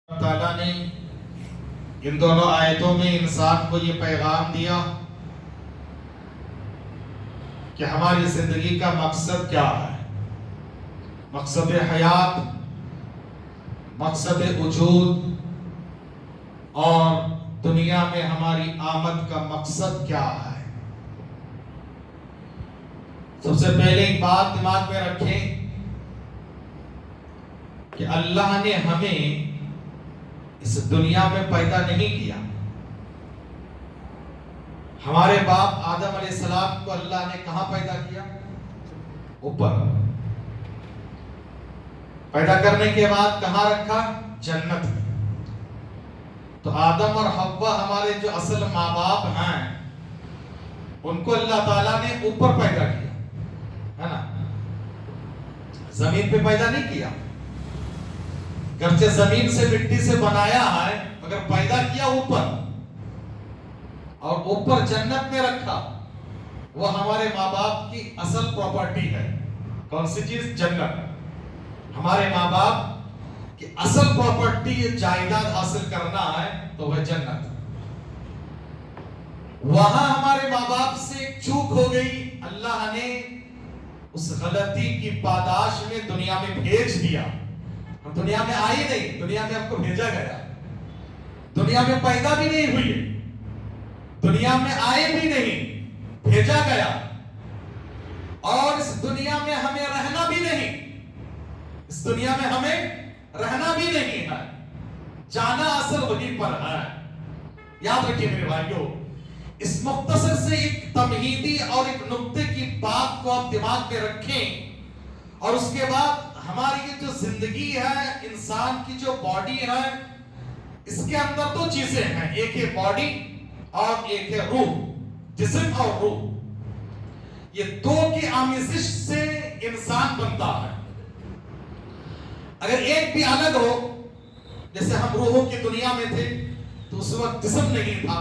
تعالیٰ نے ان دونوں آیتوں میں انسان کو یہ پیغام دیا کہ ہماری زندگی کا مقصد کیا ہے، مقصد حیات، مقصد وجود، اور دنیا میں ہماری آمد کا مقصد کیا ہے۔ سب سے پہلے ایک بات دماغ میں رکھیں کہ اللہ نے ہمیں اس دنیا میں پیدا نہیں کیا۔ ہمارے باپ آدم علیہ السلام کو اللہ نے کہاں پیدا کیا؟ اوپر۔ پیدا کرنے کے بعد کہاں رکھا؟ جنت میں۔ تو آدم اور حوا ہمارے جو اصل ماں باپ ہیں، ان کو اللہ تعالیٰ نے اوپر پیدا کیا ہے نا، زمین پہ پیدا نہیں کیا۔ گرچہ زمین سے مٹی سے بنایا ہے مگر پیدا کیا اوپر، اور اوپر جنت میں رکھا۔ وہ ہمارے ماں باپ کی اصل پراپرٹی ہے۔ کون سی چیز؟ جنت۔ ہمارے ماں باپ کی اصل پراپرٹی جائیداد حاصل کرنا ہے تو وہ جنت۔ وہاں ہمارے ماں باپ سے ایک چوک ہو گئی، اللہ نے اس غلطی کی پاداش میں دنیا میں بھیج دیا۔ ہم دنیا میں آئے نہیں، دنیا میں ہم کو بھیجا گیا۔ دنیا میں پیدا بھی نہیں ہوئی، دنیا میں آئے بھی نہیں، بھیجا گیا۔ اور اس دنیا میں ہمیں رہنا بھی نہیں، اس دنیا میں ہمیں رہنا بھی نہیں ہے، جانا اصل وہیں پر ہے۔ یاد رکھیے میرے بھائیوں، اس مختصر سے ایک تمہیدی اور ایک نقطے کی بات کو آپ دماغ میں رکھیں، اور اس کے بعد ہماری یہ جو زندگی ہے، انسان کی جو باڈی ہے، اس کے اندر دو چیزیں ہیں، ایک ہے باڈی اور ایک ہے روح، جسم اور روح۔ یہ دو کی آمیزش سے انسان بنتا ہے۔ اگر ایک بھی الگ ہو، جیسے ہم روحوں کی دنیا میں تھے تو اس وقت جسم نہیں تھا،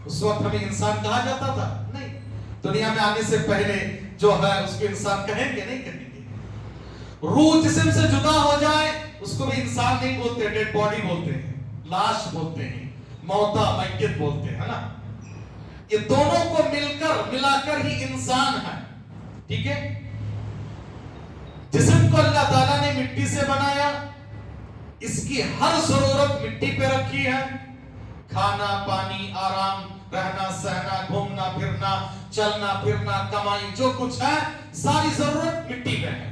اس وقت ہمیں انسان کہا جاتا تھا نہیں۔ دنیا میں آنے سے پہلے جو ہے اس کو انسان کہیں گے نہیں کہیں گے۔ روح جسم سے جدا ہو جائے اس کو بھی انسان نہیں بولتے، ڈیڈ باڈی بولتے ہیں، لاش بولتے ہیں، موتا میت بولتے ہیں نا۔ یہ دونوں کو ملا کر ہی انسان ہے، ٹھیک ہے۔ جسم کو اللہ تعالیٰ نے مٹی سے بنایا، اس کی ہر ضرورت مٹی پہ رکھی ہے، کھانا پانی، آرام، رہنا سہنا، گھومنا پھرنا، چلنا پھرنا، کمائی، جو کچھ ہے ساری ضرورت مٹی پہ ہے۔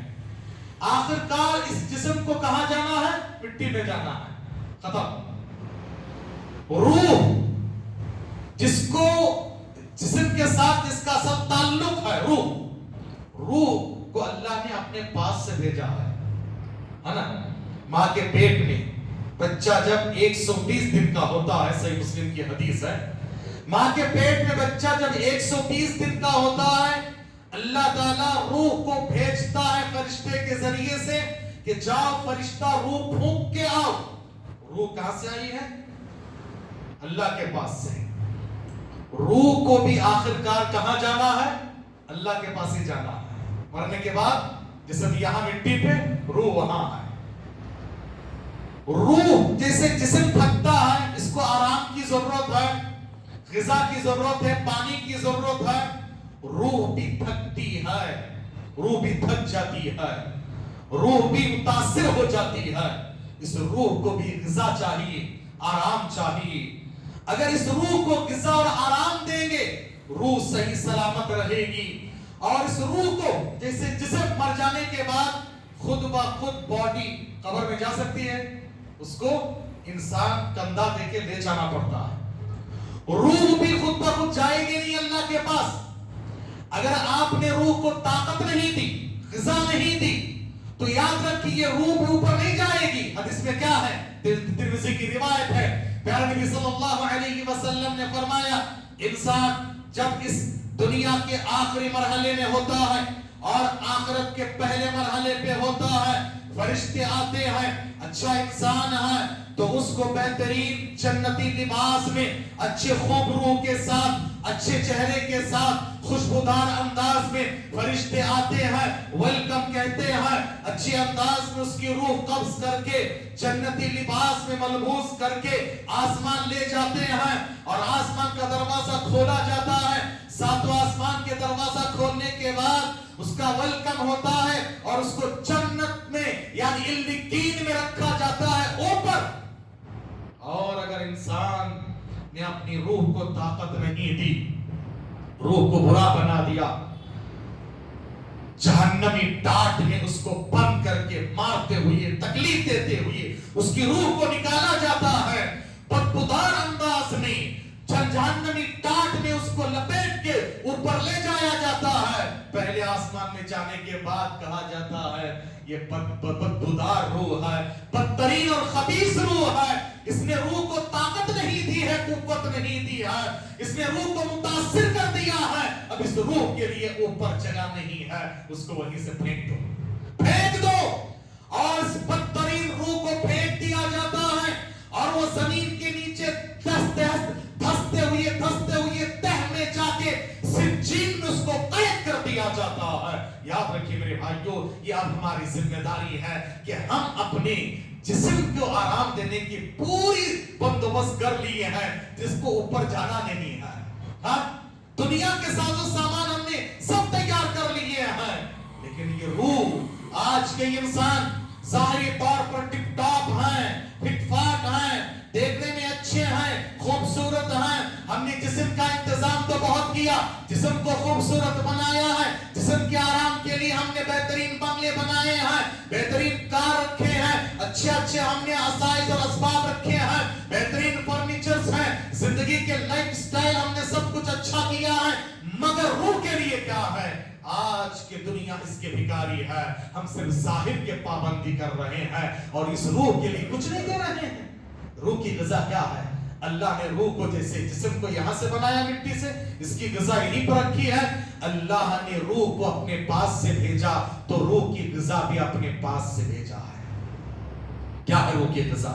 آخر کار اس جسم کو کہاں جانا ہے؟ مٹی میں جانا ہے، ختم۔ روح جس کو جسم کے ساتھ جس کا سب تعلق ہے، روح کو اللہ نے اپنے پاس سے بھیجا ہے نا۔ ماں کے پیٹ میں بچہ جب 120 دن کا ہوتا ہے، صحیح مسلم کی حدیث ہے، ماں کے پیٹ میں بچہ جب 120 دن کا ہوتا ہے، اللہ تعالیٰ روح کو بھیجتا ہے فرشتے کے ذریعے سے کہ جاؤ فرشتہ روح پھونک کے آؤ۔ روح کہاں سے آئی ہے؟ اللہ کے پاس سے۔ روح کو بھی آخر کار کہاں جانا ہے؟ اللہ کے پاس ہی جانا ہے۔ مرنے کے بعد جسم یہاں مٹی پہ، روح وہاں ہے۔ روح جیسے جسم تھکتا ہے، اس کو آرام کی ضرورت ہے، غذا کی ضرورت ہے، پانی کی ضرورت ہے، روح بھی تھکتی ہے، روح بھی تھک جاتی ہے، روح بھی متاثر ہو جاتی ہے۔ اس روح کو بھی غذا چاہیے، آرام چاہیے۔ اگر اس روح کو غذا اور آرام دیں گے، روح صحیح سلامت رہے گی۔ اور اس روح کو جیسے جسم مر جانے کے بعد خود بخود باڈی قبر میں جا سکتی ہے، اس کو انسان کندھا دے کے لے جانا پڑتا ہے۔ روح بھی خود بخود جائے گی نہیں اللہ کے پاس۔ اگر آپ نے روح کو طاقت نہیں دی، غذا نہیں دی، تو یاد رکھیے یہ روح بھی اوپر نہیں جائے گی۔ حدیث میں کیا ہے؟ ترمذی کی روایت ہے، پیارے نبی صلی اللہ علیہ وسلم نے فرمایا، انسان جب اس دنیا کے آخری مرحلے میں ہوتا ہے اور آخرت کے پہلے مرحلے پہ ہوتا ہے، فرشتے آتے ہیں، اچھا انسان ہے تو اس کو بہترین جنتی لباس میں اچھے خوب روح کے ساتھ اچھے چہرے کے ساتھ خوشبودار انداز میں فرشتے آتے ہیں، ویلکم کہتے ہیں، اچھے انداز میں اس کی روح قبض کر کے جنتی لباس میں ملبوس کر کے آسمان لے جاتے ہیں، اور آسمان کا دروازہ کھولا جاتا ہے۔ ساتواں آسمان کے دروازہ کھولنے کے بعد اس کا ویلکم ہوتا ہے اور اس کو جنت میں یعنی علین میں رکھا جاتا ہے اوپر۔ اور اگر انسان نے اپنی روح کو طاقت نہیں دی، روح کو برا بنا دیا، جہنمی ڈانٹ میں اس کو بند کر کے مارتے ہوئے تکلیف دیتے ہوئے اس کی روح کو نکالا جاتا ہے، بدبودار انداز میں جہنمی ڈانٹ میں اس کو لپیٹ کے اوپر لے جایا جاتا ہے۔ پہلے آسمان میں جانے کے بعد کہا جاتا ہے یہ بدبودار روح ہے، بدترین اور خبیث روح ہے، اس نے روح کو طاقت نہیں دی ہے، قوت نہیں دی ہے، اس نے روح کو متاثر کر دیا ہے، اب اس روح کے لیے اوپر جگہ نہیں ہے، اس کو وہیں سے پھینک دو، پھینک دو۔ اور اس بدترین روح کو پھینک دیا جاتا ہے اور وہ زمین کے نیچے دھستے ہوئے تہ میں جا کے سجین میں اس کو قید کر دیا جاتا ہے۔ یاد رکھیے میرے بھائیوں، یہ اب ہماری ذمہ داری ہے کہ ہم اپنے جسم کو آرام دینے کی پوری بندوبست کر لیے ہیں، جس کو اوپر جانا نہیں ہے۔ ہاں، دنیا کے ساز و سامان ہم نے سب تیار کر لیے ہیں، لیکن یہ روح، آج کے انسان ظاہری طور پر ٹپ ٹاپ ہیں، فٹ فاٹ ہیں، دیکھنے میں اچھے ہیں، خوبصورت ہیں، ہم نے جسم کا انتظام تو بہت کیا، جسم کو خوبصورت بنایا ہے، جسم کے آرام کے لیے ہم نے بہترین بنگلے بنائے ہیں، بہترین کار رکھے ہیں، اچھے ہم نے آسائش اور اسباب رکھے ہیں، بہترین فرنیچرز ہیں، زندگی کے لائف سٹائل ہم نے سب کچھ اچھا کیا ہے، مگر روح کے لیے کیا ہے؟ آج کی دنیا اس کے بھکاری ہے، ہم صرف ظاہر کے پابندی کر رہے ہیں اور اس روح کے لیے کچھ نہیں دے رہے ہیں۔ روح کی غذا کیا ہے؟ اللہ نے روح کو جیسے جسم کو یہاں سے بنایا مٹی سے، اس کی غذا یہیں پر رکھی ہے، اللہ نے روح کو اپنے پاس سے بھیجا تو روح کی غذا بھی اپنے پاس سے بھیجا ہے۔ کیا ہے روح کی غذا؟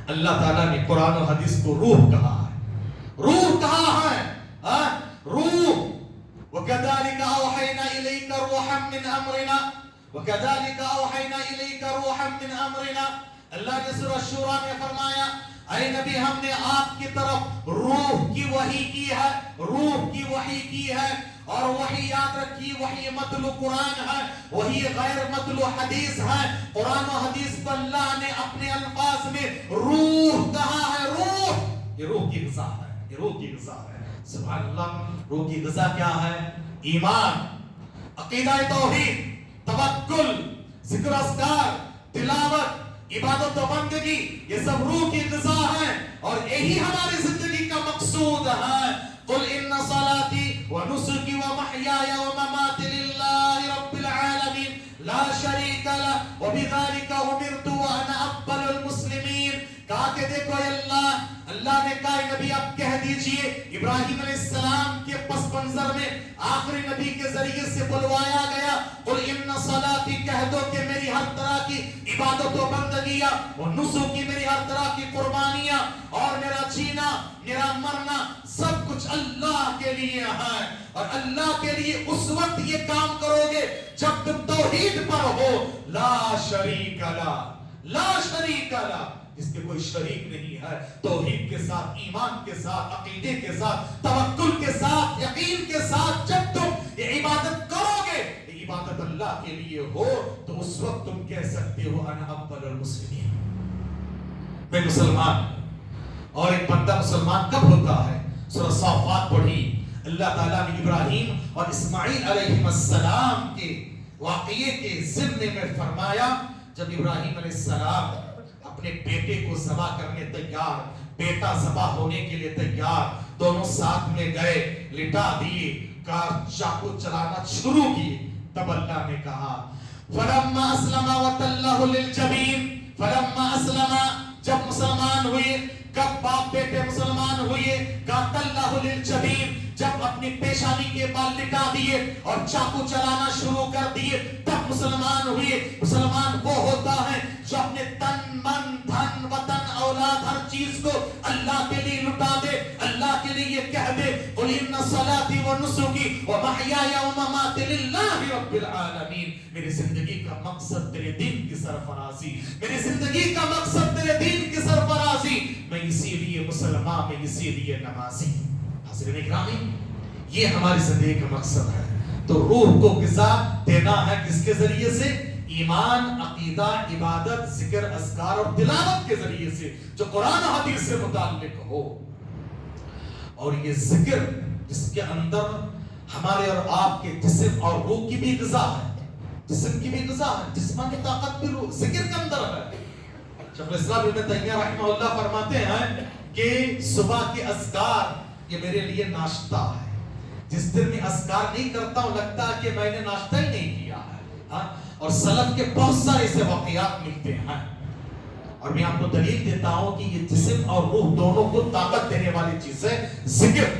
اللہ تعالیٰ نے قرآن و حدیث کو روح کہا ہے، روح کہا ہے، روح وَكَذَلِكَ أَوْحَيْنَا إِلَيْكَ رُوحًا مِّنْ أَمْرِنَا وَكَذَلِكَ أَوْحَيْنَا إِلَيْكَ رُوحًا مِّنْ أَمْرِنَا۔ اللہ نے سورہ شورى میں فرمایا، اے نبی ہم نے آپ کی طرف روح کی وحی کی ہے، روح کی وحی کی ہے، اور وحی یاد رکھی، وحی متلو قرآن ہے، وحی غیر متلو حدیث ہے۔ قرآن و حدیث کو اللہ نے اپنے الفاظ میں روح کہا ہے، روح، یہ روح کی غذا ہے، یہ روح کی غذا ہے۔ سبحان اللہ، روح کی غذا کیا ہے؟ ایمان، عقیدہ توحید، توکل، ذکر اذکار، تلاوت، عبادت و بندگی، یہ سب روح کی غذا ہے اور یہی ہماری زندگی کا مقصود ہے۔ قل ان صلاتي ونسكي ومحياي ومماتي لله رب العالمين لا شريك له وبذلك امرت وانا اول المسلمين۔ کہا کہ دیکھو اللہ نے کہا نبی اب کہہ دیجئے، ابراہیم علیہ السلام کے پس منظر میں آخری نبی کے ذریعے سے بلوایا گیا، قل ان صلاتی، کہہ دو کہ میری ہر طرح کی عبادت و بندگیاں، وہ نسکی، میری ہر طرح کی قربانیاں، اور میرا جینا، میرا مرنا، سب کچھ اللہ کے لیے ہے۔ اور اللہ کے لیے اس وقت یہ کام کرو گے جب تم توحید پر ہو، لا شریک لا، لا شریک لا، اس کے کوئی شریک نہیں ہے۔ توحید کے ساتھ، ایمان کے ساتھ، عقیدے کے ساتھ، توکل کے ساتھ، یقین کے ساتھ جب تم یہ عبادت کرو گے، یہ عبادت اللہ کے لیے ہو، تو اس وقت تم کہہ سکتے ہو انا اول المسلمین، میں مسلمان۔ اور ایک بندہ مسلمان کب ہوتا ہے؟ سورہ صافات پڑھی، اللہ تعالیٰ نے ابراہیم اور اسماعیل علیہ السلام کے واقعے کے ضمن میں فرمایا، جب ابراہیم علیہ السلام اپنے بیٹے کو ذبح کرنے تیار، بیٹا ذبح ہونے کے لیے تیار، دونوں ساتھ میں گئے، لٹا دیے، چاقو چلانا شروع کیے، تب اللہ نے کہا فَلَمَّا أَسْلَمَ وَتَلَّهُ لِلْجَبِينِ، فَلَمَّا أَسْلَمَ، جب مسلمان ہوئے، کب باپ بیٹے مسلمان ہوئے، قَتَلَّهُ لِلْجَبِينِ، جب اپنی پیشانی کے بال لٹا دیے اور چاقو چلانا شروع کر دیے، تب مسلمان ہوئے۔ مسلمان وہ ہوتا ہے جو اپنے تن، من، دھن، وطن، اولاد، ہر چیز کو اللہ کے لیے لٹا دے، اللہ کے نے یہ کہہ دے قل ان صلاتی و نسکی و محیای و مماتی للہ رب العالمین، میری زندگی کا مقصد تیرے دین کی سرفرازی، میری زندگی کا مقصد تیرے دین کی سرفرازی، میں اسی لیے مسلمان، میں اسی لیے نمازی۔ حضرین اکرامی، یہ ہماری زندگی کا مقصد ہے۔ تو روح کو غذا دینا ہے کس کے ذریعے سے؟ ایمان، عقیدہ، عبادت، ذکر، اذکار اور تلاوت کے ذریعے سے جو قرآن و حدیث سے متعلق ہو۔ اور یہ ذکر جس کے اندر ہمارے اور آپ کے جسم اور روح کی بھی غذا ہے، جسم کی بھی غذا ہے، جسمانی طاقت بھی روح ذکر کے اندر ہے۔ شیخ الاسلام ابن تیمیہ رحمہ اللہ فرماتے ہیں کہ صبح کے اذکار یہ میرے لیے ناشتہ ہے۔ جس دن میں اذکار نہیں کرتا ہوں لگتا ہے کہ میں نے ناشتہ ہی نہیں کیا ہے۔ اور سلف کے بہت سارے ایسے واقعات ملتے ہیں، اور میں آپ کو دلیل دیتا ہوں کہ یہ جسم اور روح دونوں کو طاقت دینے والی چیز ہے ذکر۔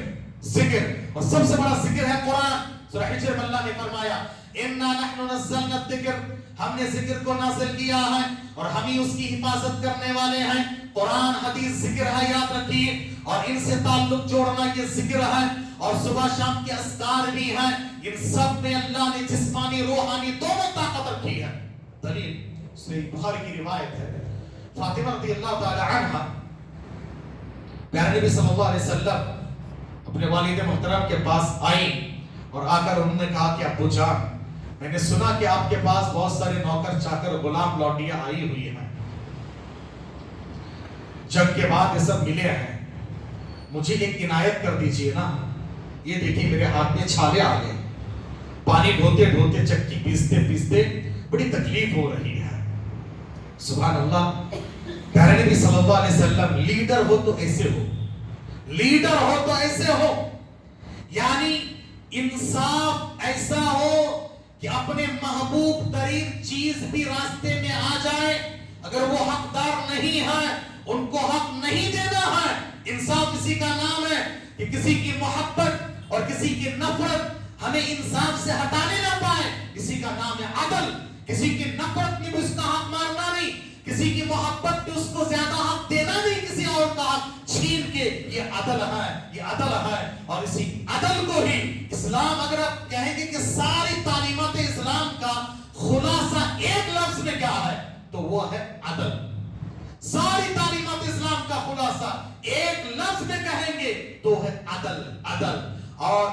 ذکر، اور سب سے بڑا ذکر ہے قرآن۔ سورہ حجر میں اللہ نے فرمایا اِنَّا نَحْنُ نَزَّلْنَا الذِّكْرَ، ہم نے ذکر کو نازل کیا ہے اور ہم ہی اس کی حفاظت کرنے والے ہیں۔ قرآن، حدیث، ذکر ہے، یاد رکھیے، اور ان سے تعلق جوڑنا یہ ذکر ہے، اور صبح شام کے اذکار بھی ہیں۔ ان سب میں اللہ نے جسمانی روحانی دونوں طاقت رکھی ہے۔ دلیل صحیح بخاری کی روایت ہے، فاطمہ رضی اللہ تعالی عنہ پیارے نبی صلی اللہ علیہ وسلم اپنے والد محترم کے پاس آئیں اور آ کر انہوں نے کہا کہ ابو جان، میں نے سنا کہ آپ کے پاس بہت سارے نوکر چاکر غلام لوٹیاں آئی ہوئی ہیں، جنگ کے بعد یہ سب ملے ہیں، مجھے ایک عنایت کر دیجئے نا۔ یہ دیکھیے میرے ہاتھ میں چھالے آ گئے، پانی ڈھوتے ڈھوتے چکی پیستے پیستے بڑی تکلیف ہو رہی ہے۔ سبحان اللہ، پیارے نبی صلی اللہ علیہ وسلم لیڈر ہو تو ایسے ہو، لیڈر ہو تو ایسے ہو، یعنی انصاف ایسا ہو کہ اپنے محبوب ترین چیز بھی راستے میں آ جائے، اگر وہ حقدار نہیں ہے ان کو حق نہیں دینا ہے۔ انصاف اسی کا نام ہے کہ کسی کی محبت اور کسی کی نفرت ہمیں انصاف سے ہٹانے نہ پائے۔ اسی کا نام ہے عدل۔ کسی کی نفرت میں بھی اس کا حق مارنا نہیں، کسی کی محبت میں اس کو زیادہ حق دینا نہیں، کسی اور کا حق چھین کے، یہ عدل ہے، یہ عدل ہے۔ اور اسی عدل کو ہی اسلام، اگر آپ کہیں گے کہ ساری تعلیمات اسلام کا خلاصہ ایک لفظ میں کیا ہے تو وہ ہے عدل۔ ساری تعلیمات اسلام کا خلاصہ ایک لفظ میں کہیں گے تو ہے عدل، عدل۔ اور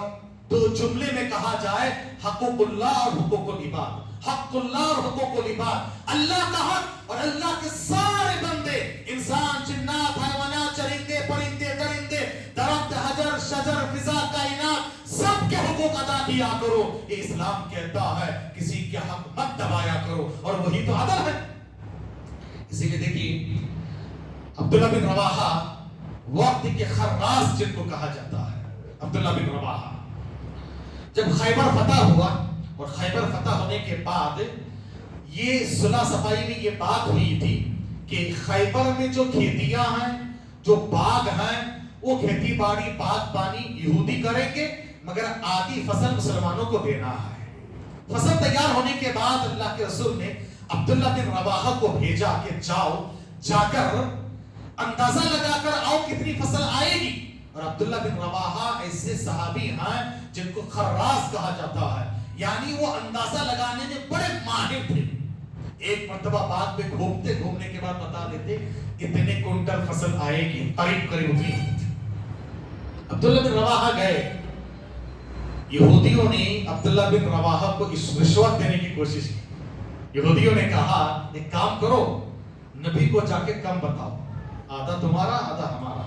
دو جملے میں کہا جائے حقوق اللہ اور حقوق العباد، حق اللہ اور حقوق العباد، اللہ کا حق اور اللہ کے سارے بندے، انسان، جنات، حیوانات، چرندے، پرندے، درندے، درخت، حجر، شجر، فضا، کائنات، سب کے حقوق ادا کیا کرو۔ یہ اسلام کہتا ہے کسی کے حق مت دبایا کرو، اور وہی تو عدل ہے۔ اسی لیے دیکھیے عبداللہ بن رواحہ وقت کے خراس جن کو کہا جاتا ہے، عبداللہ بن رواحہ جب خیبر فتح ہوا، اور خیبر فتح ہونے کے بعد یہ صلح صفائی میں یہ بات ہوئی تھی کہ خیبر میں جو کھیتیاں ہیں، جو باغ ہیں، وہ کھیتی باڑی باغ بانی یہودی کریں گے، مگر آدھی فصل مسلمانوں کو دینا ہے۔ فصل تیار ہونے کے بعد اللہ کے رسول نے عبداللہ بن رواحہ کو بھیجا کہ جاؤ، جا کر اندازہ لگا کر آؤ کتنی فصل آئے گی۔ اور عبداللہ بن رواحہ ایسے صحابی ہیں جن کو خراس کہا جاتا ہے، یعنی وہ اندازہ لگانے میں بڑے ماہر تھے۔ ایک مرتبہ بعد میں گھومتے گھومنے کے بعد بتا دیتے اتنے کنٹل فصل آئے گی، قریب قریب اتنی۔ عبداللہ بن رواحہ گئے، یہودیوں نے عبداللہ بن رواحہ کو رشوت دینے کی کوشش کی۔ یہودیوں نے کہا ایک کام کرو، نبی کو جا کے کم بتاؤ، آدھا تمہارا آدھا ہمارا،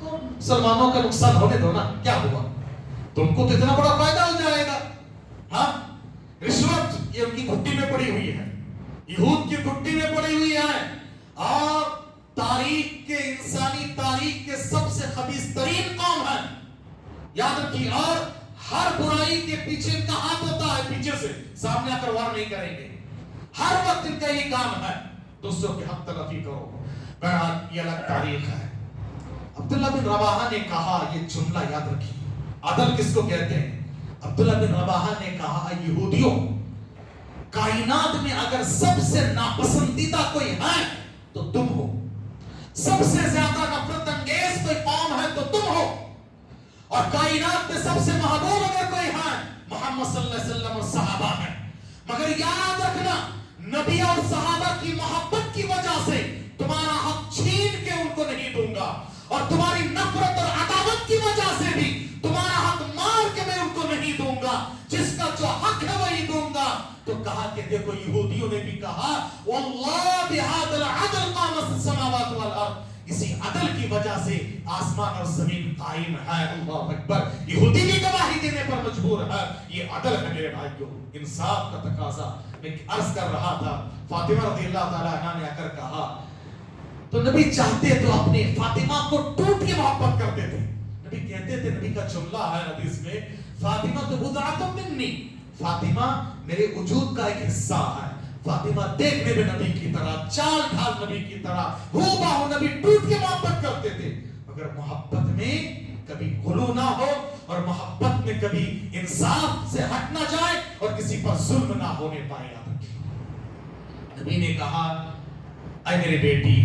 مسلمانوں کا نقصان ہونے دو نا، کیا ہوا، تم کو تو اتنا بڑا فائدہ ہو جائے گا۔ ہاں، رشوت یہ ان کی گھٹی میں پڑی ہوئی ہے، یہود کی گھٹی میں پڑی ہوئی ہے، اور تاریخ کے، انسانی تاریخ کے سب سے خبیث ترین قوم ہے، یاد رکھیے۔ اور ہر برائی کے پیچھے ان کا ہاتھ ہوتا ہے، پیچھے سے، سامنے آ کر وار نہیں کریں گے، ہر وقت ان کا یہ کام ہے، دوسروں کے حق تلفی کرو۔ بہرحال یہ الگ تاریخ ہے۔ عبداللہ بن رواحہ نے کہا، یہ جملہ یاد رکھیے، عدل کس کو کہتے ہیں؟ عبداللہ بن رواحہ نے کہا یہودیوں، کائنات میں اگر سب سے ناپسندیدہ کوئی ہے تو تم ہو، سب سے زیادہ نفرت انگیز کوئی قوم ہے تو تم ہو، اور کائنات میں سب سے محبوب اگر کوئی ہے محمد صلی اللہ علیہ وسلم اور صحابہ ہیں. مگر یاد رکھنا نبی اور صحابہ کی محبت کی وجہ سے تمہارا حق چھین کے ان کو نہیں دوں گا, اور تمہاری نفرت اور عداوت کی وجہ سے بھی تمہارا حق مار کے میں ان کو نہیں دوں گا. جس کا جو حق ہے وہی دوں گا. تو کہا کہ دیکھو یہودیوں نے بھی کہا واللہ بہذا العدل قامت السماوات والارض, اسی عدل کی وجہ سے آسمان اور زمین قائم ہے. اللہ اکبر. یہودی بھی گواہی دینے پر مجبور ہے. یہ عدل ہے میرے بھائیو, انصاف کا تقاضا. میں عرض کر رہا تھا فاطمہ رضی اللہ تعالی عنہا نے آ کر کہا تو نبی چاہتے تو اپنے فاطمہ کو ٹوٹ کے محبت کرتے تھے. نبی کہتے تھے, نبی کا جملہ ہے حدیث میں, فاطمہ تو بضعۃ منی, فاطمہ میرے وجود کا ایک حصہ ہے. فاطمہ دیکھنے میں نبی کی طرح, چال ڈھال نبی کی طرح, ہو باہو نبی, ٹوٹ کے محبت کرتے تھے. مگر محبت میں کبھی غلو نہ ہو, اور محبت میں کبھی انصاف سے ہٹ نہ جائے, اور کسی پر ظلم نہ ہونے پائے. نبی نے کہا اے میرے بیٹی,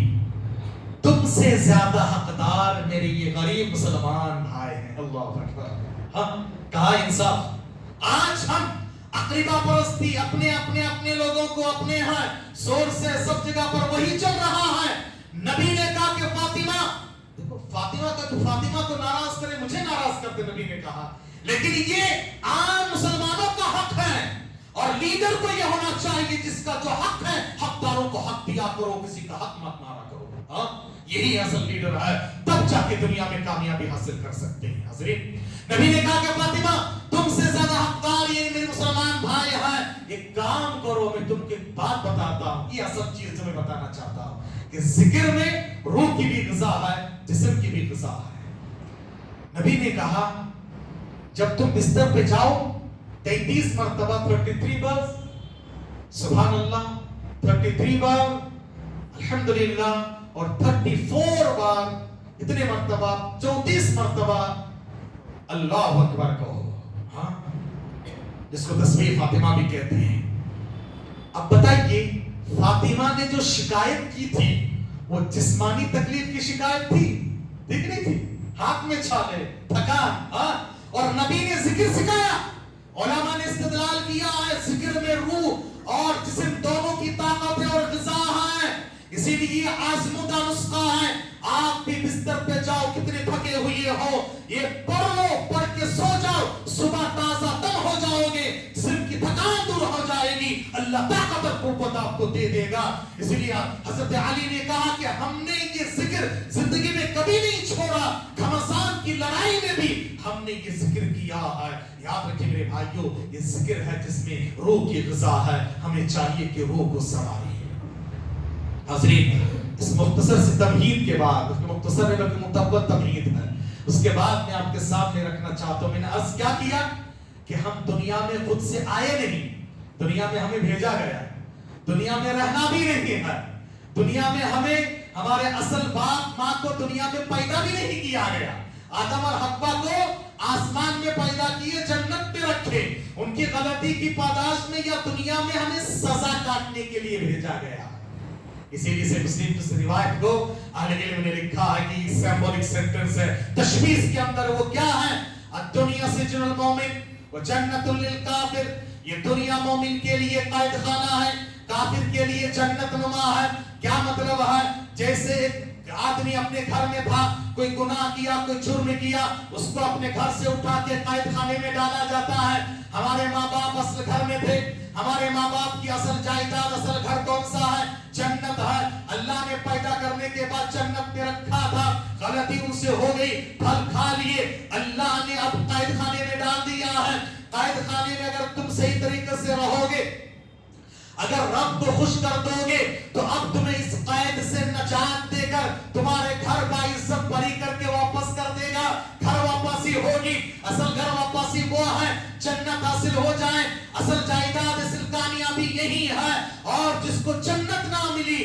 تم سے زیادہ حقدار میرے یہ غریب مسلمان بھائی ہیں. اللہ اکبر. ہاں کہا انصاف. آج ہم اقربا پرستی اپنے لوگوں کو اپنے ہیں زور سے سب جگہ پر وہی چل رہا ہے. نبی نے کہا کہ فاطمہ, دیکھو فاطمہ کا تو فاطمہ کو ناراض کرے مجھے ناراض کرتے, نبی نے کہا, لیکن یہ عام مسلمانوں کا حق ہے, اور لیڈر کو یہ ہونا چاہیے جس کا جو حق ہے حقداروں کو حق دیا کرو, کسی کا حق مت مارا کرو. ہاں یہی اصل لیڈر ہے, تب جا کے دنیا میں کامیابی حاصل کر سکتے ہیں. حضرت نبی نے کہا کہ فاطمہ تم سے زیادہ حقدار یہ میرے مسلمان بھائی ہیں, ایک کام کرو, میں تم کی بات بتاتا ہوں. یہ اصل چیز جو میں بتانا چاہتا ہوں کہ ذکر میں روح کی بھی غذا ہے, جسم کی بھی غذا ہے. نبی نے کہا جب تم بستر پہ جاؤ 33 مرتبہ 33 بار سبحان اللہ, 33 بار الحمدللہ, اور 34 بار, اتنے مرتبہ 34 مرتبہ اللہ اکبر کہو. ہاں جس کو تسبیح فاطمہ بھی کہتے ہیں. اب بتائیے فاطمہ نے جو شکایت کی تھی وہ جسمانی تکلیف کی شکایت تھی, ٹھیک نہیں تھی, ہاتھ میں چھالے, تھکان, ہاں, اور نبی نے ذکر سکھایا. علماء نے استدلال کیا ہے ذکر میں روح اور جسم دونوں کی طاقت اور غذا ہے, اسی لیے یہ آزمودہ نسخہ ہے. آپ بھی بستر پہ جاؤ, کتنے تھکے ہوئے ہو, یہ پڑھ لو, پڑھ کے سو جاؤ, صبح تازہ دم ہو جاؤ گے, جسم کی تھکان دور ہو جائے گی, اللہ طاقت اور قوت آپ کو دے دے گا. اسی لیے حضرت علی نے کہا کہ ہم نے یہ ذکر زندگی میں کبھی نہیں چھوڑا, گھمسان کی لڑائی میں بھی ہم نے یہ ذکر کیا ہے. یاد رکھیں میرے بھائیوں, یہ ذکر ہے جس میں روح کی غذا ہے, ہمیں چاہیے کہ روح کو سنواریں. حضرین اس مختصر سے تمہید کے بعد, اس کے مختصر ہے بلکہ مطول تمہید ہے, اس کے بعد میں آپ کے سامنے رکھنا چاہتا ہوں. میں نے عرض کیا کیا کہ ہم دنیا میں خود سے آئے نہیں, دنیا میں ہمیں بھیجا گیا, دنیا میں رہنا بھی نہیں ہے, دنیا میں ہمیں ہمارے اصل باپ ماں کو دنیا میں پیدا بھی نہیں کیا گیا. آدم اور حوا کو آسمان میں پیدا کیے, جنت میں رکھے, ان کی غلطی کی پاداش میں یا دنیا میں ہمیں سزا کاٹنے کے لیے بھیجا گیا. اسی لیے سے مسلم کی روایت کو اہل علم نے لکھا ہے کہ سمبولک سینٹنس ہے, تشبیہ کے اندر وہ کیا ہے, الدنیا سجن المومن وجنت للکافر, یہ دنیا مومن کے لیے قید خانہ ہے, کافر کے لیے جنت نما ہے. کیا مطلب ہے, جیسے ایک آدمی اپنے گھر میں تھا, کوئی گناہ کیا, کوئی جرم کیا, اس کو اپنے گھر سے اٹھا کے قید خانے میں ڈالا جاتا ہے. ہمارے ماں باپ اصل گھر میں تھے, ہمارے ماں باپ کی اصل جائیداد, اصل گھر کون سا ہے, جنت ہے. اللہ نے پیدا کرنے کے بعد جنت میں رکھا تھا, غلطی ان سے ہو گئی, پھل کھا لیے, اللہ نے اب قید خانے میں ڈال دیا ہے. قید خانے میں اگر تم صحیح طریقے سے رہو گے, اگر رب کو خوش کر دو گے, تو اب تمہیں اس قید سے نجات دے کر تمہارے گھر باعزت بری کر کے واپس کر دے گا. گھر واپسی ہوگی, اصل گھر واپسی وہ ہے, جنت حاصل ہو جائے, اصل جائیداد, اصل کامیابی یہی ہے. اور جس کو جنت نہ ملی,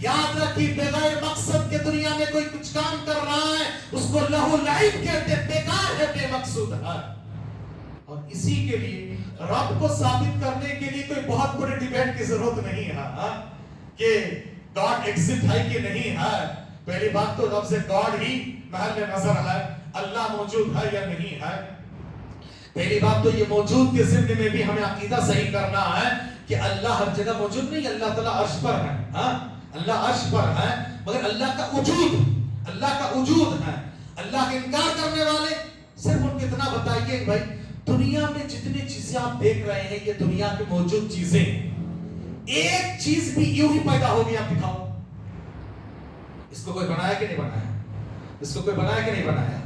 یاد رکھیے بغیر مقصد کے دنیا میں کوئی کچھ کام کر رہا ہے اس کو لہو لعب کہتے ہیں، بیکار ہے، بے مقصود ہے. اور اسی کے لیے رب کو ثابت کرنے کے لیے کوئی بہت بڑی ڈیبیٹ کی ضرورت نہیں ہے کہ گاڈ ایگزسٹ ہے کہ نہیں ہے. پہلی بات تو رب سے گاڈ ہی محل نظر ہے، اللہ موجود ہے یا نہیں ہے. پہلی بات تو یہ موجود کے ضمن میں بھی ہمیں عقیدہ صحیح کرنا ہے کہ اللہ ہر جگہ موجود نہیں، اللہ تعالیٰ عرش پر ہے. اللہ عرش پر ہے، مگر اللہ کا وجود ہے. اللہ کا انکار کرنے والے صرف ان کو اتنا بتائیے کہ بھائی دنیا میں جتنی چیزیں آپ دیکھ رہے ہیں یہ دنیا کی موجود چیزیں، ایک چیز بھی یوں ہی پیدا ہو گئی، آپ دکھاؤ. اس کو کوئی بنایا کہ نہیں بنایا؟ اس کو کوئی بنایا کہ نہیں بنایا؟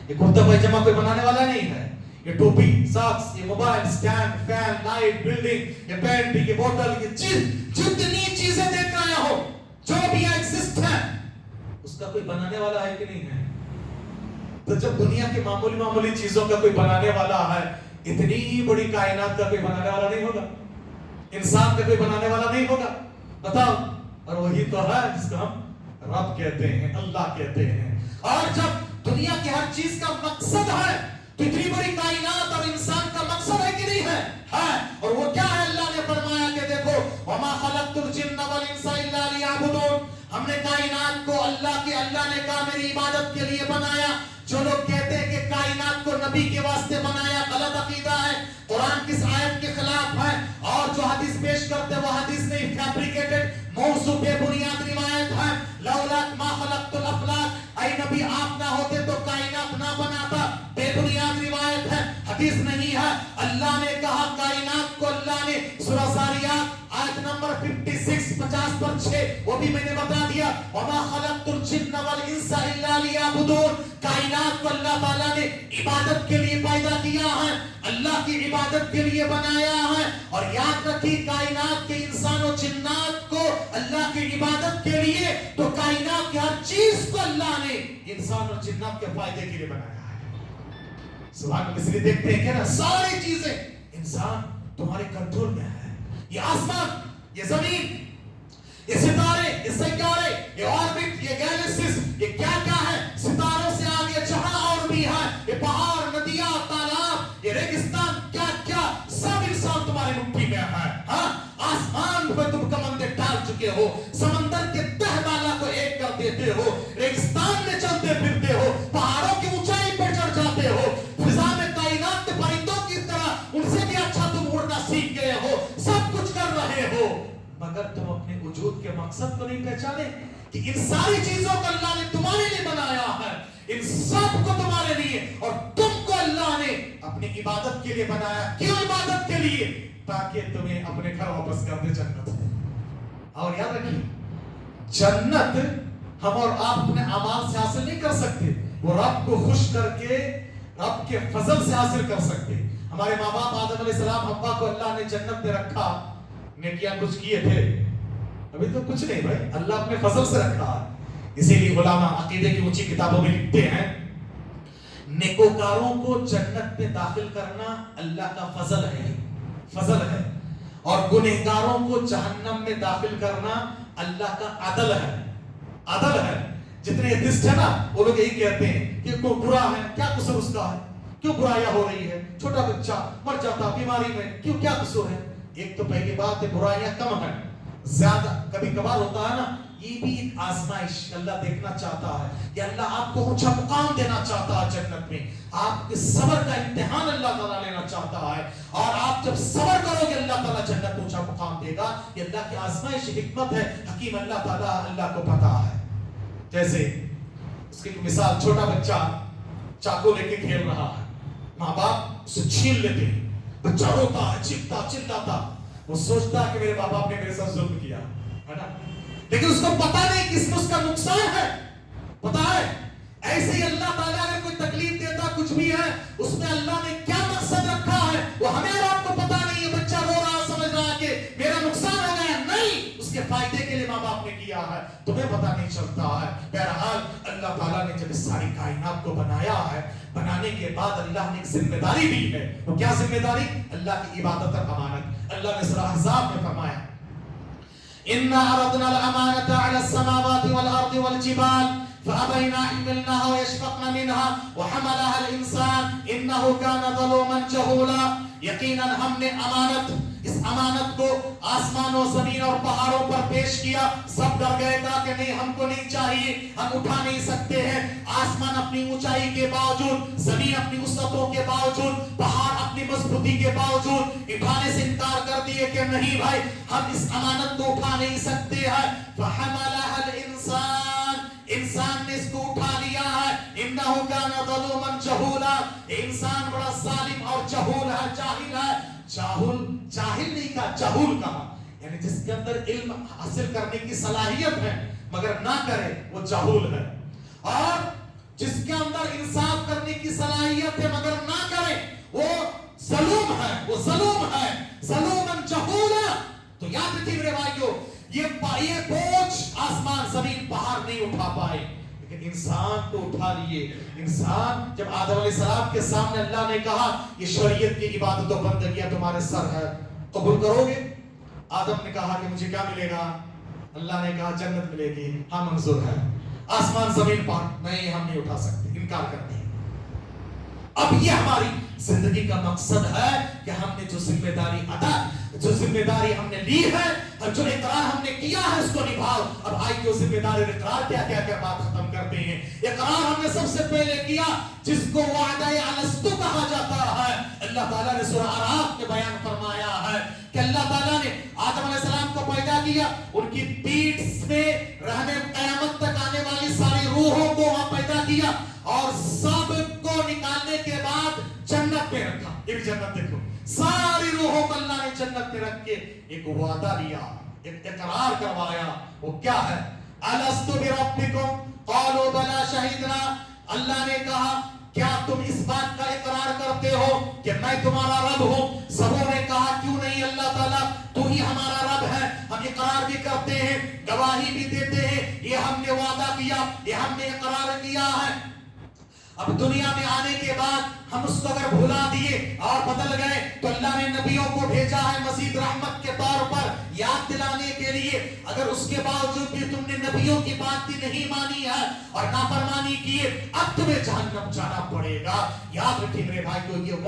یہ کرتا پائجامہ کوئی بنانے والا نہیں ہے. یہ ٹوپی، ساکس، یہ mobile, stand, fan, light, building, یہ پینٹ، یہ بوتل، یہ جتنی چیزیں دیکھ رہے ہو جو بھی ایگزسٹ ہے اس کا کوئی بنانے والا ہے کہ نہیں ہے؟ تو جب دنیا کی معمولی چیزوں کا کوئی بنانے والا ہے، اتنی بڑی کائنات کا کوئی بنانے والا نہیں ہوگا؟ انسان کا کوئی بنانے والا نہیں ہوگا؟ بتاؤ. اور وہی تو ہے جس کو ہم رب کہتے ہیں، اللہ کہتے ہیں. اور جب دنیا کی ہر چیز کا مقصد ہے تو اتنی بڑی کائنات اور انسان کا مقصد ہے کہ نہیں ہے؟ ہے. اور وہ کیا ہے؟ اللہ نے فرمایا کہ دیکھو وما خلقت الجن والانس الا لیعبدون. ہم نے کائنات کو اللہ نے کہا میری عبادت کے لیے بنایا. جو لوگ کہتے ہیں کہ کائنات کو نبی کے واسطے بنایا، غلط عقیدہ ہے. قرآن کس آیت کے خلاف ہے؟ اور جو حدیث پیش کرتے وہ حدیث نہیں، فیبریکیٹڈ موضوع بے بنیاد روایت ہے. لولا ما خلقت الافلاک، اے نبی آپ نہ ہوتے تو کائنات نہ بناتا. بے بنیاد روایت ہے، حدیث نہیں ہے. اللہ نے کہا کائنات کو اللہ نے سورہ زاریات آیت نمبر 56 50 پر 6 وہ بھی میں نے بتا دیا. وما خلقت الجن والانس الا لیعبدون. کائنات کو اللہ تعالیٰ نے عبادت کے لیے پیدا کیا ہے، اللہ کی عبادت کے لیے بنایا ہے. اور یاد رکھیے کائنات کے انسان و جنات کو اللہ کی عبادت کے لیے، تو کائنات کی ہر چیز کو اللہ نے انسان اور جنات کے فائدے کے لیے بنایا ہے. سبحان اللہ. اس لیے دیکھتے ہیں کہ نا ساری چیزیں انسان تمہارے کنٹرول میں ہے. یہ آسمان، یہ زمین، یہ ستارے، یہ سیارے، یہ آربٹ، یہ گیلیکسیز، یہ کیا کیا ہے، ستاروں سے آگے جہاں اور بھی ہے، یہ پہاڑ، ندیاں، تالاب، یہ ریگستان، کیا کیا سب انسان تمہاری مٹھی میں ہے. آسمان پہ تم کمندے ڈال چکے ہو، سمندر کے تہ بالا کو ایک کر دیتے ہو، ریگستان میں چلتے پھرتے ہو، پہاڑوں کی اونچائی پہ چڑھ جاتے ہو، فضا میں کائنات کے پرندوں کی طرح ان سے بھی اچھا تم اڑنا سیکھ گئے ہو، سب کچھ کر رہے ہو. مگر تم اپنے وجود کے مقصد کو نہیں پہچانے کہ ان ساری چیزوں کو اللہ نے تمہارے لیے بنایا ہے، ان سب کو تمہارے لیے، اور تم کو اللہ نے اپنی عبادت کے لیے بنایا. کیوں عبادت کے لیے؟ تاکہ تمہیں اپنے گھر واپس کر دے جنت. اور یاد رکھیے جنت ہم اور آپ اپنے اعمال سے حاصل نہیں کر سکتے، وہ رب کو خوش کر کے رب کے فضل سے حاصل کر سکتے. ہمارے ماں باپ آدم علیہ السلام حوا کو اللہ نے جنت میں رکھا، نیکیاں کچھ کیے تھے؟ ابھی تو کچھ نہیں بھائی، اللہ اپنے فضل سے رکھا. اسی لیے علماء عقیدے کی اونچی کتابوں میں لکھتے ہیں نیکوکاروں کو جنت میں داخل کرنا اللہ کا فضل ہے، اور گنہگاروں کو جہنم میں داخل کرنا اللہ کا عدل ہے. جتنے ایتھسٹ ہیں نا وہ لوگ یہی کہتے ہیں کہ کوئی برا ہے، کیا قصور اس کا ہے، کیوں برائیاں ہو رہی ہے، چھوٹا بچہ مر جاتا بیماری میں، کیوں کیا قصور ہے؟ ایک تو پہلی بات ہے برائیاں کم ہیں، زیادہ کبھی کبھار ہوتا ہے نا، یہ بھی ایک آزمائش اللہ دیکھنا چاہتا ہے کہ اللہ آپ کو اونچا مقام دینا چاہتا ہے جنت میں. آپ کے صبر کا امتحان اللہ تعالیٰ لینا چاہتا ہے، اور آپ جب صبر کرو گے اللہ تعالیٰ جنت اونچا مقام دے گا. یہ اللہ کی آزمائش حکمت ہے، حکیم اللہ تعالیٰ اللہ کو پتا ہے. جیسے اس کی مثال، چھوٹا بچہ چاقو لے کے کھیل رہا ہے، ماں باپ اسے چھین لیتے ہیں، بچہ روتا ہے، چیختا چلاتا، وہ سوچتا ہے کہ میرے ماں باپ نے میرے ساتھ ظلم کیا ہے نا، لیکن اس کو پتا نہیں کہ اس میں اس کا نقصان ہے. پتا ہے ایسے ہی اللہ تعالیٰ اگر کوئی تکلیف دیتا کچھ بھی ہے، اس میں اللہ نے کیا مقصد رکھا ہے وہ ہمیں اور آپ کو پتا نہیں ہے. بچہ رو رہا سمجھ رہا کہ میرا نقصان ہو گیا، نہیں، اس کے فائدے کے لیے ماں باپ نے کیا ہے، تمہیں پتا نہیں چلتا ہے. بہرحال اللہ تعالیٰ نے جب اس ساری کائنات کو بنایا ہے، بنانے کے بعد اللہ نے ایک ذمہ داری دی ہے. وہ کیا ذمہ داری؟ اللہ کی عبادت اور امانت. اللہ نے سورہ احزاب میں فرمایا إنا عرضنا الأمانة على السماوات والأرض والجبال فأبين أن يحملنها ويشفقن منها وحملها الإنسان إنه كان ظلوما جهولا. یقیناً ہم نے اس امانت کو آسمانوں زمین اور پہاڑوں پر پیش کیا. سب ڈر گئے تھا کہ نہیں ہم کو نہیں چاہیے, ہم اٹھا نہیں سکتے ہیں. آسمان اپنی اونچائی کے باوجود, زمین اپنی وسعتوں کے باوجود, پہاڑ اپنی مضبوطی کے باوجود اٹھانے سے انکار کر دیے کہ نہیں بھائی ہم اس امانت کو اٹھا نہیں سکتے ہیں. فحملها الانسان, انسان نے اس کو اٹھا لیا ہے. انه كان ظلوما جهولا, انسان بڑا ظالم اور جہول ہے, جاہل ہے. جاہل نہیں کہا, جہول کہا, یعنی جس کے اندر علم حاصل کرنے کی صلاحیت ہے مگر نہ کرے وہ جہول ہے, اور جس کے اندر انصاف کرنے کی صلاحیت ہے مگر نہ کرے وہ ظلم ہے, وہ ظلم ہے. ظلوما جہولا. تو یاد رکھیے میرے بھائیو, یہ بوجھ آسمان زمین پہاڑ نہیں اٹھا پائے لیکن انسان تو اٹھا لیے. انسان جب آدم علیہ السلام کے سامنے اللہ نے کہا یہ شریعت کی عبادت و بندگیاں تمہارے سر ہے, قبول کرو گے؟ آدم نے کہا کہ مجھے کیا ملے گا؟ اللہ نے کہا جنت ملے گی. ہاں منظور ہے. آسمان زمین پہاڑ نہیں, ہم نہیں اٹھا سکتے, انکار کرتے ہیں. اب یہ ہماری زندگی کا مقصد ہے کہ ہم نے جو ذمہ داری ہم نے لی ہے اور جو اقرار ہم نے کیا ہے اس کو نبھاؤ. اب آئیے وہ ذمہ داری اور اقرار کیا کیا کر بات ختم کرتے ہیں. اقرار ہم نے سب سے پہلے کیا جس کو وعدہ الستو کہا جاتا ہے. اللہ تعالیٰ نے سورہ اعراف میں بیان فرمایا ہے کہ اللہ تعالیٰ نے آدم علیہ السلام کو پیدا کیا, ان کی پیٹھ میں رہنے قیامت تک آنے والی ساری روحوں کو وہاں پیدا کیا اور سب کو نکالنے کے بعد جنت میں رکھا. ایک جنت دیکھو, ساری روحوں کو اللہ نے جنت میں رکھ کے ایک وعدہ لیا, ایک اقرار کروایا. وہ کیا ہے؟ الستو بربکم قالوا بلی شہدنا. اللہ نے کہا کیا تم اس بات کا اقرار کرتے ہو کہ میں تمہارا رب ہوں؟ سبوں نے کہا کیوں نہیں اللہ تعالیٰ, تو ہی ہمارا رب ہے, ہم اقرار بھی کرتے ہیں, گواہی بھی دیتے ہیں, یہ ہم نے وعدہ کیا, یہ ہم نے اقرار کیا ہے. اب دنیا میں آنے کے بعد ہم اس کو اگر بھلا دیے اور بدل گئے تو اللہ نے نبیوں کو بھیجا ہے مزید رحمت کے طور پر یاد دلانے کے لیے. اگر اس کے باوجود بھی تم نے نبیوں کی بات بھی نہیں مانی ہے اور نافرمانی کی ہے, اب تمہیں جہنم جانا پڑے گا. یاد رکھیے میرے بھائی کو, یہ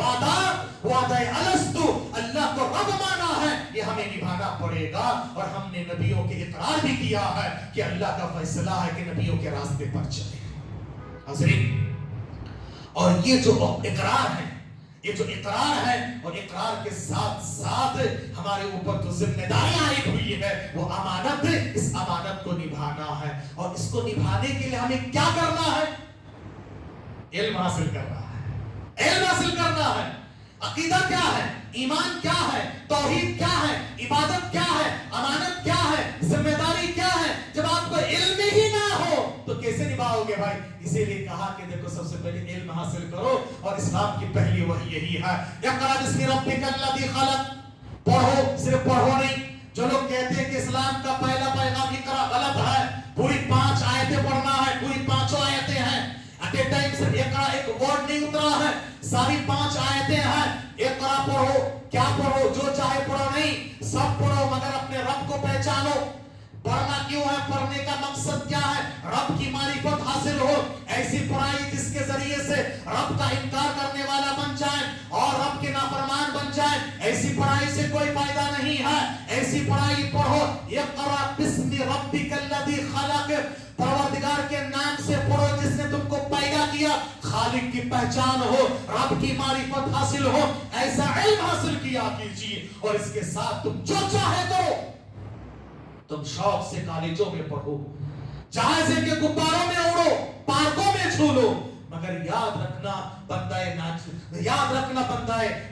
وعدہ الستو, اللہ کو رب مانا ہے, یہ ہمیں نبھانا پڑے گا. اور ہم نے نبیوں کے اقرار بھی کیا ہے کہ اللہ کا فیصلہ ہے کہ نبیوں کے راستے پر چلے. حضرین, اور یہ جو اقرار ہے, یہ جو اقرار ہے اور اقرار کے ساتھ ساتھ ہمارے اوپر جو ذمہ داری عائد ہوئی ہے وہ امانت ہے. اس امانت کو نبھانا ہے, اور اس کو نبھانے کے لیے ہمیں کیا کرنا ہے؟ علم حاصل کرنا ہے. علم حاصل کرنا ہے. عقیدہ کیا ہے, ایمان کیا ہے, توحید کیا ہے, عبادت کیا ہے, امانت کیا ہے, ذمہ داری کیا ہے. جب آپ کو علم ہی نہ ہو تو کیسے نبھاؤ گے بھائی؟ اسی لیے کہا کہ دیکھو سب سے پہلے علم حاصل کرو, اور اسلام کی پہلی وحی یہی ہے, اقرأ باسم ربک الذی خلق. پڑھو, صرف پڑھو نہیں. جو لوگ کہتے ہیں کہ اسلام کا پہلا پیغام اقرأ, غلط ہے. پوری 5 آیتیں پڑھنا ہے, پوری 5 آیتیں ہیں. ایٹ اے ٹائم صرف اقرأ ایک ورڈ نہیں اترا ہے, ساری 5 آیتیں ہیں. اقرأ پڑھو, کیا پڑھو؟ جو چاہے پڑھو نہیں, سب پڑھو مگر اپنے رب کو پہچانو. پڑھنا کیوں ہے؟ پڑھنے کا مقصد کیا ہے؟ رب کی معرفت حاصل ہو. ایسی پڑھائی جس کے ذریعے سے رب کا انکار کرنے والا بن جائے اور رب کے نافرمان بن جائے. ایسی پڑھائی سے کوئی فائدہ نہیں ہے. ایسی پڑھائی پڑھو, اقرأ باسم ربک الذی خلق, پروردگار کے نام سے پڑھو جس نے تم کو پیدا کیا. خالق کی پہچان ہو, رب کی معرفت حاصل ہو, ایسا علم حاصل کیا کیجیے. اور اس کے ساتھ تم جو چاہے کرو. تم شوق سے کالجوں میں پڑھو, جہازے کے غباروں میں اڑو, پارکوں میں جھولو, مگر یاد رکھنا بندہ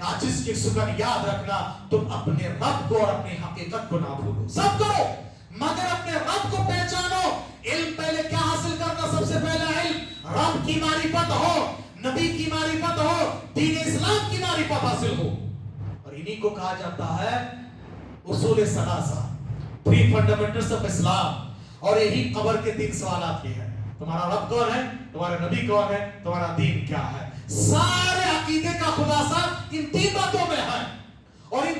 عاجز کی سکن, یاد رکھنا تم اپنے رب کو اور اپنی حقیقت کو نہ بھولو. سب کرو مگر اپنے رب کو پہچانو. علم پہلے کیا حاصل کرنا؟ سب سے پہلا علم رب کی معرفت ہو, نبی کی معرفت ہو, دین اسلام کی معرفت حاصل ہو. اور انہی کو کہا جاتا ہے اصول ثلاثہ, 3 fundamentals of اسلام. اور یہی قبر کے 3 سوالات کی ہے. تمہارا رب کون ہے, تمہارا نبی کون ہے, تمہارا دین کیا ہے. سارے عقیدے کا خلاصہ ان 3 باتوں میں ہے. اور ان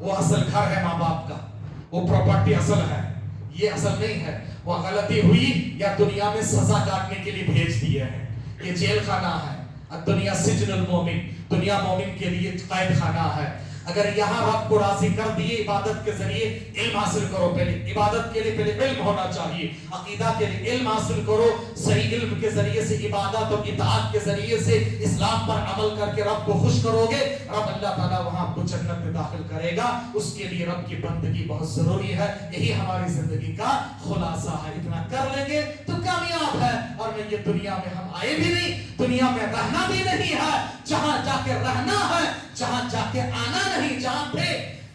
وہ اصل گھر ہے ماں باپ کا، وہ پراپرٹی اصل ہے، یہ اصل نہیں ہے. وہ غلطی ہوئی یا دنیا میں سزا کاٹنے کے لیے بھیج دیے ہیں. یہ جیل خانہ ہے. دنیا سجن المومن، دنیا مومن کے لیے قید خانہ ہے. اگر یہاں رب کو راضی کر دیے عبادت کے ذریعے، علم حاصل کرو. پہلے عبادت کے لیے پہلے علم ہونا چاہیے، عقیدہ کے لیے علم حاصل کرو. صحیح علم کے ذریعے سے، عبادت اور اطاعت کے ذریعے سے اسلام پر عمل کر کے رب کو خوش کرو گے، رب اللہ تعالیٰ وہاں آپ کو جنت میں داخل کرے گا. اس کے لیے رب کی بندگی بہت ضروری ہے. یہی ہماری زندگی کا خلاصہ ہے. اتنا کر لیں گے تو کامیاب ہے. اور میں یہ دنیا میں ہم آئے بھی نہیں، دنیا میں رہنا بھی نہیں ہے. جہاں جا کے رہنا ہے، جہاں جا کے آنا نہیں. جہاں تھے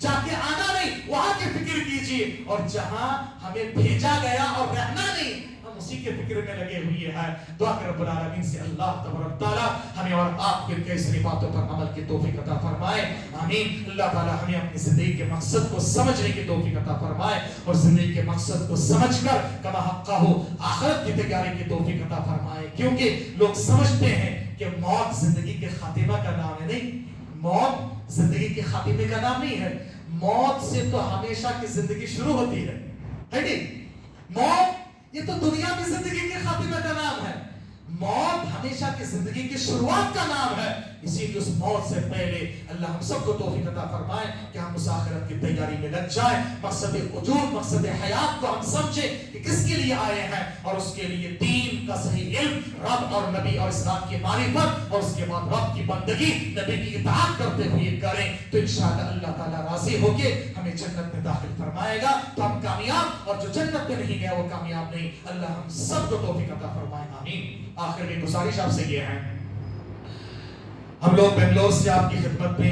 جا کے آنا نہیں، وہاں کی فکر کیجئے. اور جہاں ہمیں بھیجا گیا اور رہنا نہیں، ہم اسی کے فکر میں لگے ہوئے ہیں. دعا کر رب العالمین سے اللہ تبارک تعالیٰ ہمیں اور آپ کو کئی ساری باتوں پر عمل کی توفیق عطا فرمائے. آمین. اللہ تعالیٰ ہمیں اپنی زندگی کے مقصد کو سمجھنے کی توفیق عطا فرمائے، اور زندگی کے مقصد کو سمجھ کر کما حقہ آخرت کی تیاری کی توفیق عطا فرمائے. کیونکہ لوگ سمجھتے ہیں کہ موت زندگی کے خاتمہ کا نام ہے. نہیں، موت زندگی کے خاتمے کا نام نہیں ہے. موت سے تو ہمیشہ کی زندگی شروع ہوتی ہے نہیں؟ موت یہ تو دنیا میں زندگی کے خاتمے کا نام ہے. موت ہمیشہ کی زندگی کی شروعات کا نام ہے. اسی لیے اس موت سے پہلے اللہ ہم سب کو توفیق عطا فرمائے کہ ہم اس آخرت کی تیاری میں لگ جائیں. مقصد وجود، مقصد حیات کو ہم سمجھیں کہ کس کے لیے آئے ہیں، اور اس کے لیے دین کا صحیح علم، رب اور نبی اور اسلام کی معرفت، اور اس کے بعد رب کی بندگی، نبی کی اطاعت کرتے ہوئے کریں. تو انشاءاللہ اللہ تعالیٰ راضی ہو کے ہمیں جنت میں داخل فرمائے گا. تو ہم کامیاب، اور جو جنت میں نہیں گیا وہ کامیاب نہیں. اللہ ہم سب کو توفیق عطا فرمائے. آمین. آخر میں گزارش آپ سے یہ ہے، ہم لوگ بنگلور سے آپ کی خدمت میں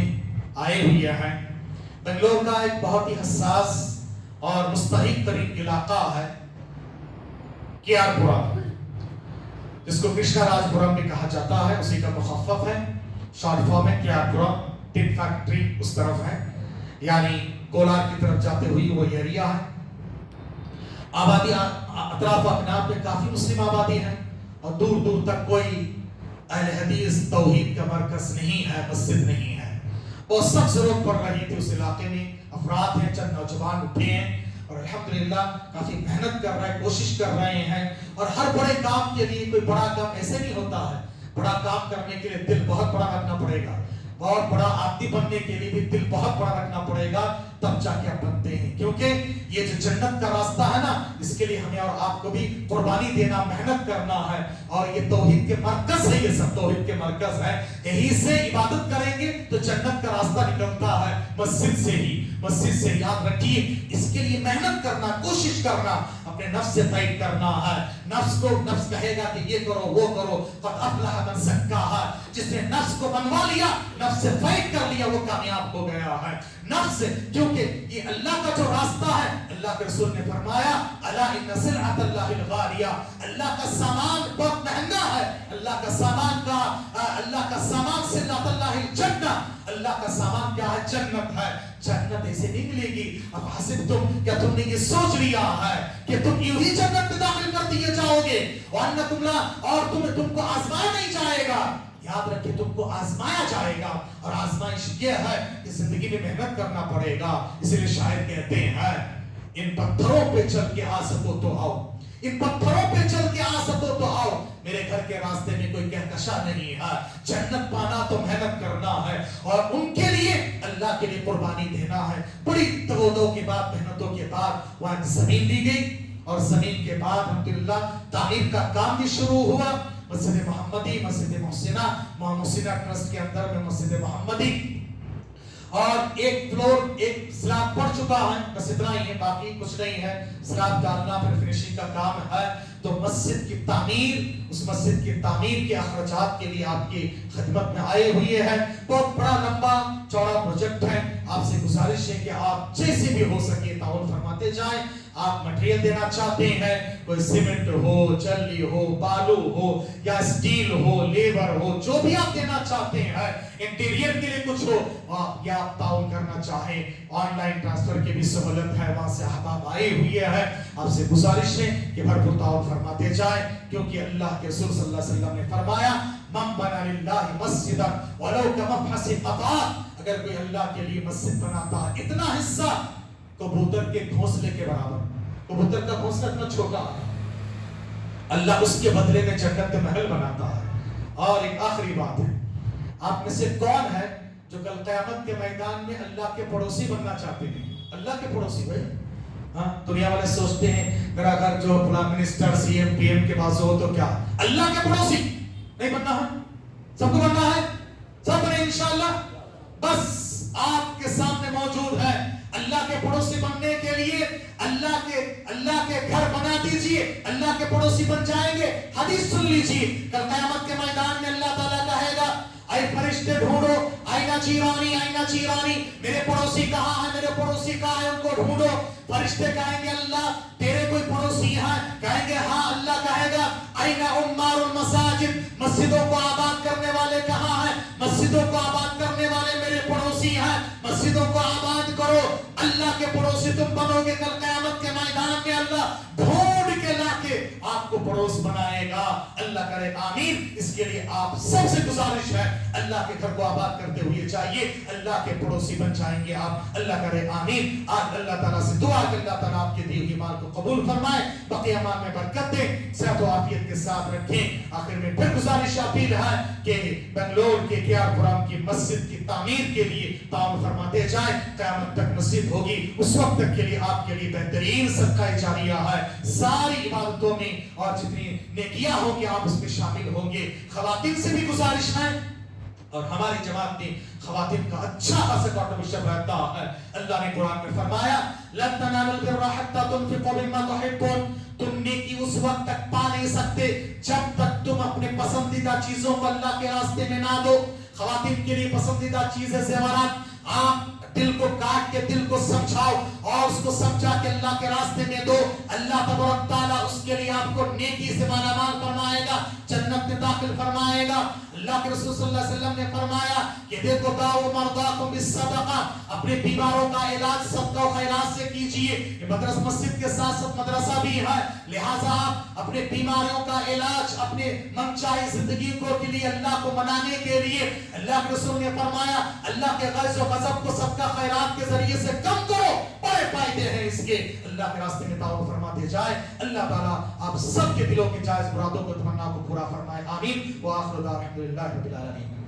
آئے ہوئے ہیں. بنگلور کا ایک بہت ہی حساس اور مستحق ترین علاقہ ہے کے آر پورم، جس کو کرشنا راج پورم بھی کہا جاتا ہے. اسی کا مخفف ہے، شارٹ فارم ہے کے آر پورم. ٹن فیکٹری اس طرف ہے، یعنی کولار کی طرف جاتے ہوئی وہ ایریا ہے. آبادی اطراف اکناف میں کافی مسلم آبادی ہے، اور دور دور تک کوئی اہل حدیث توحید کا مرکز نہیں ہے، مسجد نہیں ہے. بہت سخت ضرورت پڑ رہی تھی اس علاقے میں. افراد ہیں، چند نوجوان اٹھے ہیں، اور الحمدللہ کافی محنت کر رہے ہیں، کوشش کر رہے ہیں. اور ہر بڑے کام کے لیے کوئی بڑا کام ایسے نہیں ہوتا ہے. بڑا کام کرنے کے لیے دل بہت بڑا رکھنا پڑے گا. بہت بڑا آدمی بننے کے لیے بھی دل بہت بڑا رکھنا پڑے گا، تب جا کے آپ بنتے ہیں. کیونکہ یہ جو جنت کا راستہ ہے نا، اس کے لیے ہمیں اور آپ کو بھی قربانی دینا، محنت کرنا ہے. اور یہ توحید کے مرکز ہے، یہ سب توحید کے مرکز ہے. یہی سے عبادت کریں گے تو جنت کا راستہ نکلتا ہے مسجد سے ہی. مسجد سے یاد رکھیے، اس کے لیے محنت کرنا، کوشش کرنا، اپنے نفس سے فائٹ کرنا ہے. نفس کو نفس کہے گا کہ یہ کرو وہ کرو، قد افلح من زکاہا. جس نے نفس کو بنوا لیا، نفس سے فائٹ کر لیا، وہ کامیاب ہو گیا ہے. نفس، کیونکہ یہ اللہ کا جو راستہ ہے، اللہ کے رسول نے فرمایا الا ان سلعۃ اللہ الغالیہ، اللہ کا سامان بہت مہنگا ہے. اللہ کا سامان کا، اللہ کا سامان سلعۃ اللہ الجنہ، اللہ کا سامان کیا ہے؟ جنت ہے. جنت ایسے نہیں ملے گی. اب حسب کیا تم نے یہ سوچ لیا ہے کہ تم یوں ہی جنت میں داخل کر دیے جاؤ گے، اور تم کو آزمایا نہیں جائے گا. یاد رکھیں، تم کو آزمایا جائے گا، اور آزمائش یہ ہے کہ زندگی میں محنت کرنا پڑے گا. اس لیے شاعر کہتے ہیں ان پتھروں پہ چل کے آ سکو تو آؤ، ان پتھروں پہ چل کے آ سکو تو آؤ. میرے گھر کے راستے میں کوئی کہکشاں نہیں ہے. جنت پانا تو محنت کرنا ہے، اور ان کے لیے اللہ کے لیے قربانی دینا ہے. بڑی تگودوں کے بعد، محنتوں کے بعد وہاں زمین دی گئی، اور زمین کے بعد الحمدللہ تعمیر کا کام بھی شروع ہوا. مسجد محمدی، مسجد محسنہ ٹرسٹ کے اندر میں مسجد محمدی، اور ایک فلور، ایک سلاب پڑ چکا ہے، بس اتنا ہی ہے، باقی کچھ نہیں ہے. سلاب ڈالنا، پھر فنیشنگ کا کام ہے. تو مسجد کی تعمیر، اس مسجد کی تعمیر کے اخراجات کے لیے آپ کی خدمت میں آئے ہوئے ہیں. بہت بڑا لمبا چوڑا پروجیکٹ ہے. آپ سے گزارش ہے کہ آپ جیسے بھی ہو سکے تعاون فرماتے جائیں. آپ مٹیریل دینا چاہتے ہیں، کوئی سیمنٹ ہو، جلی ہو، بالو ہو، یا اسٹیل ہو، لیبر ہو، جو بھی آپ دینا چاہتے ہیں، انٹیریئر کے لیے کچھ ہو، یا آپ تعاون کرنا چاہیں، آن لائن ٹرانسفر کی بھی سہولت ہے. وہاں سے احباب آئے ہوئے ہیں. آپ سے گزارش ہے کہ بھرپور تعاون فرماتے جائیں، کیونکہ اللہ کے رسول صلی اللہ علیہ وسلم نے فرمایا من بنا للہ مسجدا ولو کمفحص قطعہ. اگر کوئی اللہ کے لیے مسجد بناتا ہے اتنا حصہ کبوتر کے گھونسلے کے برابر، کبوتر کا گھونسلہ اتنا چھوٹا ہے، اللہ اس کے بدلے میں جنت میں محل بناتا ہے۔ اور ایک آخری بات ہے، آپ میں سے کون ہے جو کل قیامت کے میدان میں اللہ کے پڑوسی بننا چاہتے ہیں؟ اللہ کے پڑوسی بھائی، ہاں دنیا والے سوچتے ہیں میرا گھر جو prime minister C M P M کے پاس ہو تو کیا، اللہ کے پڑوسی نہیں بننا ہے، سب کو بننا ہے، سب بنے انشاءاللہ۔ بس آپ کے سامنے موجود ہے، اللہ کے پڑوسی بننے کے لیے اللہ کے گھر بنا دیجئے، اللہ کے پڑوسی بن جائیں گے۔ حدیث سن لیجئے، کل قیامت کے میدان میں اللہ تعالیٰ کہے گا اے فرشتے ڈھونڈو، آئینہ چیرانی، میرے پڑوسی کہاں ہے، میرے پڑوسی کہاں ہے، ان کو ڈھونڈو۔ فرشتے کہیں گے اللہ تیرے کوئی پڑوسی ہے؟ کہیں گے ہاں۔ اللہ کہے گا آئینہ عمار المساجد، مسجدوں کو آباد کرنے والے کہاں ہیں؟ مسجدوں کو آباد کرنے والے میرے پڑوسی ہیں، مسجدوں کو آباد کرو۔ اللہ کے پڑوسی تم بنو گے، کل قیامت کے میدان میں اللہ ڈھونڈ کے لا کے آپ کو پڑوس بنائے گا۔ اللہ کرے آمین۔ اس کے لیے آپ سب سے گزارش ہے، اللہ کے گھر کو آباد کرتے ہوئے چاہیے اللہ کے پڑوسی بن جائیں گے آپ۔ اللہ کرے آمین۔ آج اللہ تعالیٰ سے دعا کہ اللہ تعالیٰ آپ کے دی ہوئی مال کو قبول فرمائے، بقیہ مال میں برکت دے، صحت و عافیت کے ساتھ رکھیں۔ آخر میں پھر گزارش اپیل ہے کہ بنگلور کے KR پورم کی مسجد کی تعمیر کے لیے تعاون فرماتے جائیں۔ قیامت تک مسجد ہوگی، اس وقت تک کے لیے آپ کے لیے بہترین صدقہ جاریہ ہے۔ ساری عبادتوں میں اور جتنی نیکیاں ہوں گے آپ اس میں شامل ہوں گے۔ خواتین سے بھی گزارش ہے، اور ہماری جماعت میں خواتین کا اچھا خاصا کانٹریبیوشن رہتا ہے۔ اللہ نے قرآن میں فرمایا لن تنالوا البر حتى تنفقوا مما تحبون، تم نیکی اس وقت تک پا نہیں سکتے جب تک تم اپنے پسندیدہ چیزوں کو اللہ کے راستے میں نہ دو۔ خواتین کے لیے پسندیدہ چیز ہے زیورات۔ آپ دل کو کاٹ کے دل کو سمجھاؤ اور اس کو سمجھا کے اللہ کے راستے میں دو، اللہ تبارک تعالیٰ اس کے لیے آپ کو نیکی سے مالا مال فرمائے گا، جنت میں داخل فرمائے گا۔ اللہ کے رسول صلی اللہ علیہ وسلم نے فرمایا کہ دیکھو داؤ مرضاکم بالصدقہ، اپنے بیماروں کا علاج صدقہ و خیرات سے کیجئے۔ یہ مدرسہ مسجد کے ساتھ ساتھ مدرسہ بھی ہے، لہٰذا آپ اپنے بیماریوں کا علاج اپنے منچاہی زندگی کو کے لیے اللہ کو منانے کے لیے، اللہ کے رسول نے فرمایا اللہ کے غیظ و غضب کو صدقہ خیرات کے ذریعے سے کم کرو، بڑے فائدے ہیں اس کے۔ اللہ کے راستے میں تعاون فرماتے جائے۔ اللہ تعالیٰ آپ سب کے دلوں کے جائز مرادوں کو تمنا کو پورا فرمائے، آمین۔ وآخر دعوانا الحمدللہ رب العالمین۔